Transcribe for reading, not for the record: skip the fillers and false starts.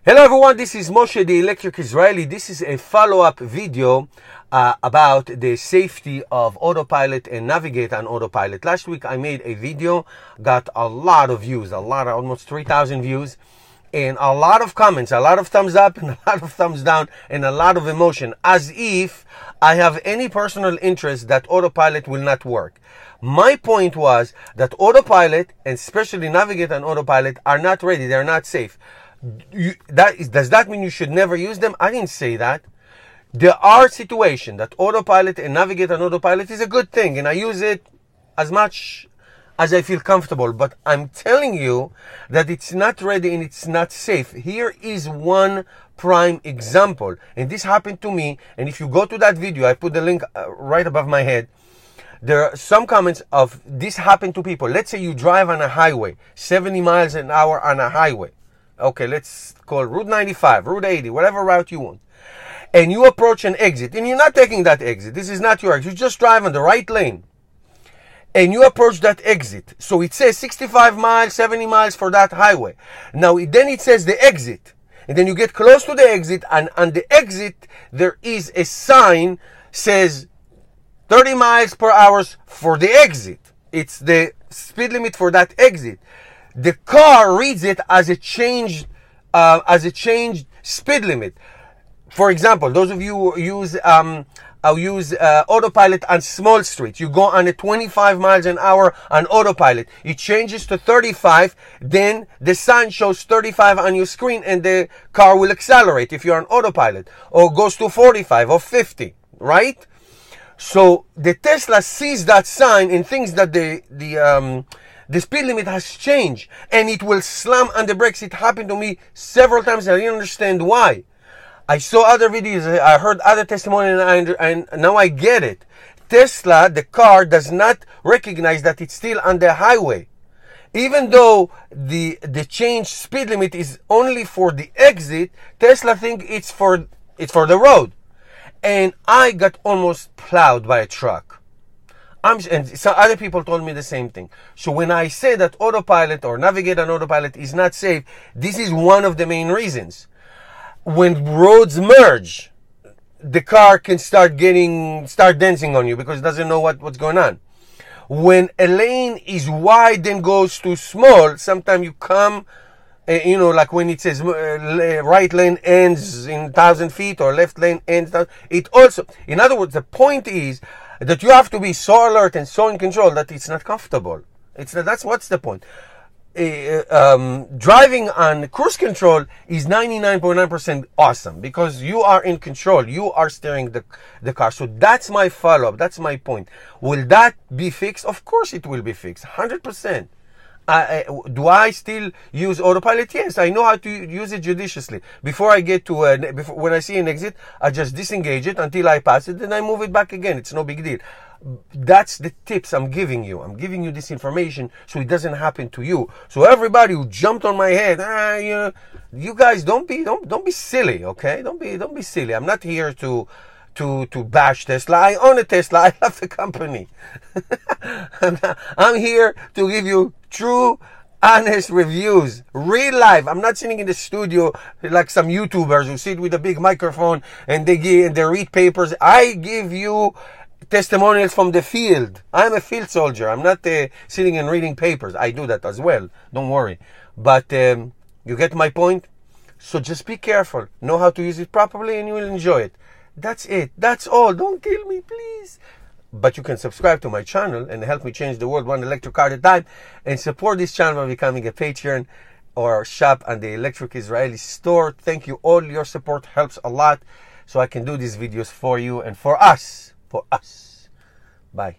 Hello everyone, this is Moshe the Electric Israeli. This is a follow-up video about the safety of autopilot and navigate on autopilot. Last week I made a video, got a lot of views, almost 3,000 views, and a lot of comments, a lot of thumbs up and a lot of thumbs down and a lot of emotion, as if I have any personal interest that autopilot will not work. My point was that autopilot, and especially navigate on autopilot, are not ready, they're not safe. Does that mean you should never use them? I didn't say that. There are situations that autopilot and navigate on autopilot is a good thing, and I use it as much as I feel comfortable. But I'm telling you that it's not ready and it's not safe. Here is one prime example, and this happened to me. And if you go to that video, I put the link right above my head. There are some comments of this happened to people. Let's say you drive on a highway, 70 miles an hour on a highway. Okay, let's call Route 95, Route 80, whatever route you want. And you approach an exit, and you're not taking that exit. This is not your exit. You just drive on the right lane. And you approach that exit. So it says 65 miles, 70 miles for that highway. Now, then it says the exit. And then you get close to the exit, and on the exit, there is a sign says 30 miles per hour for the exit. It's the speed limit for that exit. The car reads it as a changed speed limit. For example, those of you who use autopilot on small streets, you go on a 25 miles an hour on autopilot. It changes to 35, then the sign shows 35 on your screen, and the car will accelerate if you're on autopilot, or goes to 45 or 50, right? So the Tesla sees that sign and thinks that the speed limit has changed, and it will slam on the brakes. It happened to me several times. I didn't understand why. I saw other videos, I heard other testimonies, and now I get it. Tesla, the car, does not recognize that it's still on the highway. Even though the changed speed limit is only for the exit, Tesla thinks it's for the road. And I got almost plowed by a truck. And some other people told me the same thing. So when I say that autopilot or navigate on autopilot is not safe, this is one of the main reasons. When roads merge, the car can start dancing on you because it doesn't know what's going on. When a lane is wide and goes too small, sometimes you come, like when it says right lane ends in 1,000 feet or left lane ends. It also, in other words, the point is that you have to be so alert and so in control that it's not comfortable. That's what's the point. Driving on cruise control is 99.9% awesome because you are in control. You are steering the car. So that's my follow-up. That's my point. Will that be fixed? Of course it will be fixed. 100%. Do I still use autopilot? Yes, I know how to use it judiciously. Before I get to when I see an exit, I just disengage it until I pass it, then I move it back again. It's no big deal. That's the tips I'm giving you. I'm giving you this information so it doesn't happen to you. So everybody who jumped on my head, you guys don't be silly, okay? Don't be silly. I'm not here to bash Tesla. I own a Tesla. I love the company. I'm here to give you true, honest reviews, real life. I'm not sitting in the studio like some YouTubers who sit with a big microphone and they read papers. I give you testimonials from the field. I'm a field soldier. I'm not sitting and reading papers. I do that as well. Don't worry. But you get my point? So just be careful. Know how to use it properly and you will enjoy it. That's it. That's all. Don't kill me, please. But you can subscribe to my channel and help me change the world one electric car at a time, and support this channel by becoming a Patreon or shop on the Electric Israeli store. Thank you. All your support helps a lot so I can do these videos for you and for us. Bye.